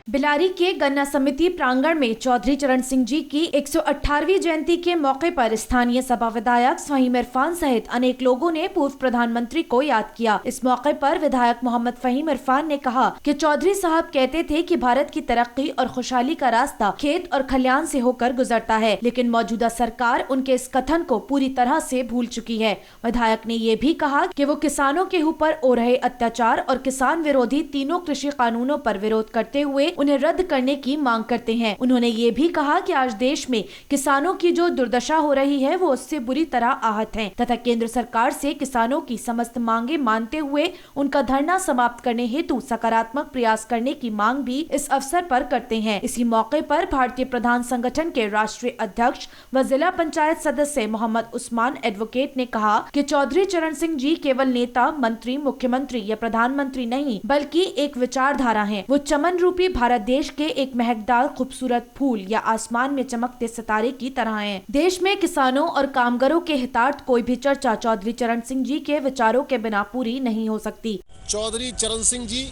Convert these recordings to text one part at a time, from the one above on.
बिलारी के गन्ना समिति प्रांगण में चौधरी चरण सिंह जी की 118वीं जयंती के मौके पर स्थानीय सपा विधायक फहीम इरफान सहित अनेक लोगों ने पूर्व प्रधानमंत्री को याद किया। इस मौके पर विधायक मोहम्मद फहीम इरफान ने कहा कि चौधरी साहब कहते थे कि भारत की तरक्की और खुशहाली का रास्ता खेत और खलियान से होकर गुजरता है, लेकिन मौजूदा सरकार उनके इस कथन को पूरी तरह से भूल चुकी है। विधायक ने ये भी कहा कि वो किसानों के ऊपर हो रहे अत्याचार और किसान विरोधी तीनों कृषि कानूनों पर विरोध करते हुए उन्हें रद्द करने की मांग करते हैं। उन्होंने ये भी कहा कि आज देश में किसानों की जो दुर्दशा हो रही है वो उससे बुरी तरह आहत है तथा केंद्र सरकार से किसानों की समस्त मांगे मानते हुए उनका धरना समाप्त करने हेतु सकारात्मक प्रयास करने की मांग भी इस अवसर पर करते हैं। इसी मौके पर भारतीय प्रधान संगठन के राष्ट्रीय अध्यक्ष व जिला पंचायत सदस्य मोहम्मद उस्मान एडवोकेट ने कहा कि चौधरी चरण सिंह जी केवल नेता, मंत्री, मुख्यमंत्री या प्रधानमंत्री नहीं बल्कि एक विचारधारा है। वो चमन रूपी भारत देश के एक महकदार खूबसूरत फूल या आसमान में चमकते सितारे की तरह हैं। देश में किसानों और कामगारों के हितार्थ कोई भी चर्चा चौधरी चरण सिंह जी के विचारों के बिना पूरी नहीं हो सकती। चौधरी चरण सिंह जी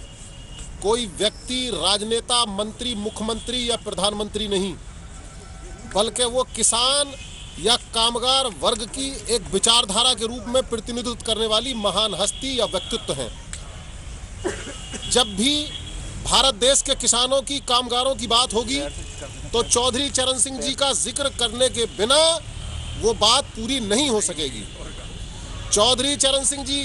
कोई व्यक्ति, राजनेता, मंत्री, मुख्यमंत्री या प्रधानमंत्री नहीं, बल्कि वो किसान या कामगार वर्ग की एक विचारधारा के रूप में प्रतिनिधित्व करने वाली महान हस्ती या व्यक्तित्व हैं। जब भी भारत देश के किसानों की, कामगारों की बात होगी तो चौधरी चरण सिंह जी का जिक्र करने के बिना वो बात पूरी नहीं हो सकेगी। चौधरी चरण सिंह जी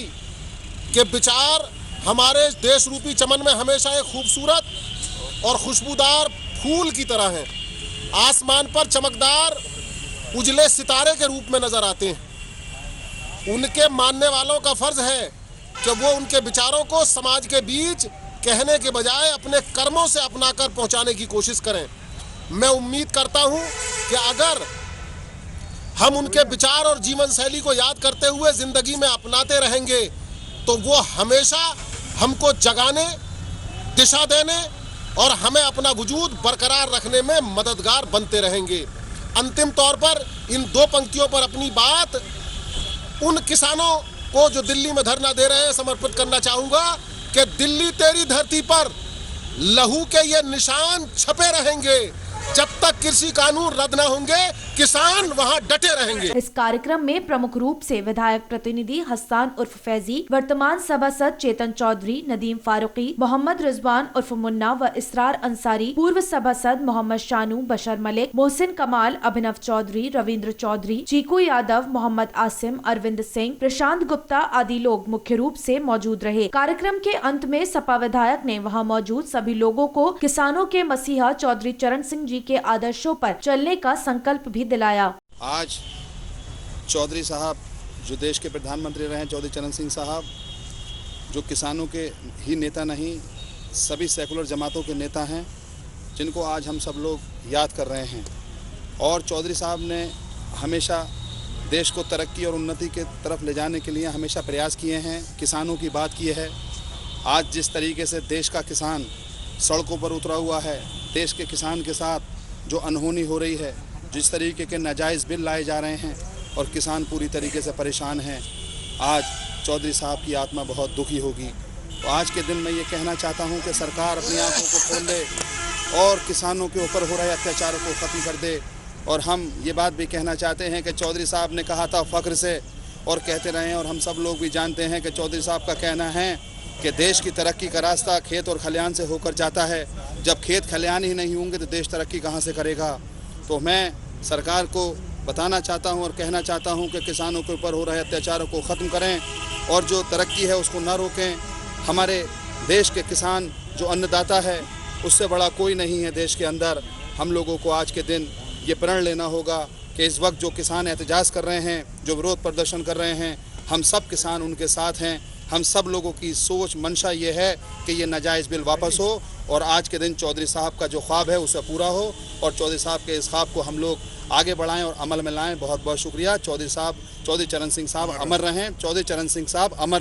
के विचार हमारे देश रूपी चमन में हमेशा एक खूबसूरत और खुशबूदार फूल की तरह हैं। आसमान पर चमकदार उजले सितारे के रूप में नजर आते हैं। उनके मानने वालों का फर्ज है कि वो उनके विचारों को समाज के बीच कहने के बजाय अपने कर्मों से अपनाकर पहुंचाने की कोशिश करें। मैं उम्मीद करता हूं कि अगर हम उनके विचार और जीवन शैली को याद करते हुए जिंदगी में अपनाते रहेंगे तो वो हमेशा हमको जगाने, दिशा देने और हमें अपना वजूद बरकरार रखने में मददगार बनते रहेंगे। अंतिम तौर पर इन दो पंक्तियों पर अपनी बात उन किसानों को जो दिल्ली में धरना दे रहे हैं समर्पित करना चाहूंगा कि दिल्ली तेरी धरती पर लहू के ये निशान छपे रहेंगे। जब तक कृषि कानून रद्द न होंगे किसान वहां डटे रहेंगे। इस कार्यक्रम में प्रमुख रूप से विधायक प्रतिनिधि हस्सान उर्फ फैजी, वर्तमान सभासद चेतन चौधरी, नदीम फारूकी, मोहम्मद रिजवान उर्फ मुन्ना व इसरार अंसारी, पूर्व सभासद मोहम्मद शानू, बशर मलिक, मोहसिन कमाल, अभिनव चौधरी, रविंद्र चौधरी, चीकू यादव, मोहम्मद आसिम, अरविंद सिंह, प्रशांत गुप्ता आदि लोग मुख्य रूप से मौजूद रहे। कार्यक्रम के अंत में सपा विधायक ने वहाँ मौजूद सभी लोगों को किसानों के मसीहा चौधरी चरण सिंह जी के आदर्शों पर चलने का संकल्प भी दिलाया। आज चौधरी साहब जो देश के प्रधानमंत्री रहे हैं, चौधरी चरण सिंह साहब जो किसानों के ही नेता नहीं सभी सेकुलर जमातों के नेता हैं, जिनको आज हम सब लोग याद कर रहे हैं। और चौधरी साहब ने हमेशा देश को तरक्की और उन्नति के तरफ ले जाने के लिए हमेशा प्रयास किए हैं, किसानों की बात की है। आज जिस तरीके से देश का किसान सड़कों पर उतरा हुआ है, देश के किसान के साथ जो अनहोनी हो रही है, जिस तरीके के नाजायज़ बिल लाए जा रहे हैं और किसान पूरी तरीके से परेशान हैं, आज चौधरी साहब की आत्मा बहुत दुखी होगी। तो आज के दिन मैं ये कहना चाहता हूँ कि सरकार अपनी आंखों को खोल दे और किसानों के ऊपर हो रहे अत्याचारों को ख़त्म कर दे। और हम ये बात भी कहना चाहते हैं कि चौधरी साहब ने कहा था फ़ख्र से और कहते रहे, और हम सब लोग भी जानते हैं कि चौधरी साहब का कहना है कि देश की तरक्की का रास्ता खेत और खलियान से होकर जाता है। जब खेत खलियान ही नहीं होंगे तो देश तरक्की कहाँ से करेगा। तो मैं सरकार को बताना चाहता हूँ और कहना चाहता हूँ कि किसानों के ऊपर हो रहे अत्याचारों को ख़त्म करें और जो तरक्की है उसको ना रोकें। हमारे देश के किसान जो अन्नदाता है उससे बड़ा कोई नहीं है देश के अंदर। हम लोगों को आज के दिन ये प्रण लेना होगा कि इस वक्त जो किसान एहतजाज कर रहे हैं, जो विरोध प्रदर्शन कर रहे हैं, हम सब किसान उनके साथ हैं। हम सब लोगों की सोच मंशा ये है कि ये नाजायज़ बिल वापस हो और आज के दिन चौधरी साहब का जो ख्वाब है उसे पूरा हो और चौधरी साहब के इस ख्वाब को हम लोग आगे बढ़ाएं और अमल में लाएं। बहुत बहुत शुक्रिया। चौधरी चरण सिंह साहब अमर रहें। चौधरी चरण सिंह साहब अमर